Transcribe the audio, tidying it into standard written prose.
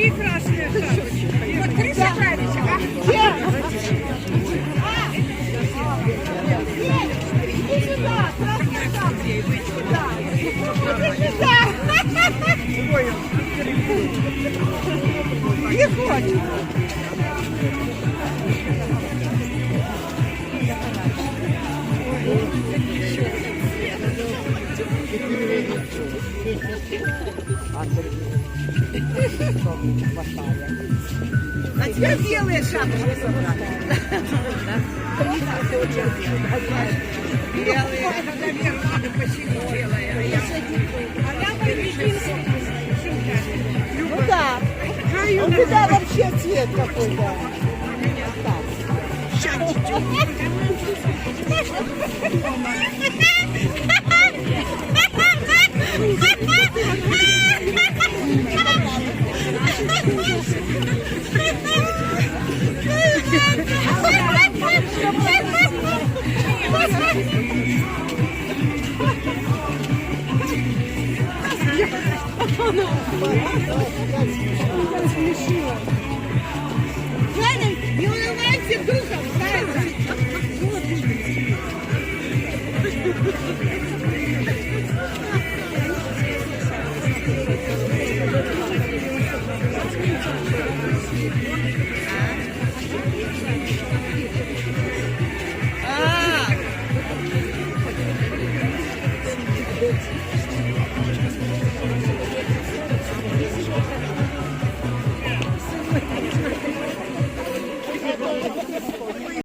три красные шапочки. Вот три шапочки, а? Иди сюда, красная шапочка. Иди сюда. Не хочет. А теперь белые шапочки собрали. Белые, это, наверное, надо посильнее белые. А я по-единству. Ну да. У тебя вообще цвет какой-то. Ладно, не унывайте духом, правильно?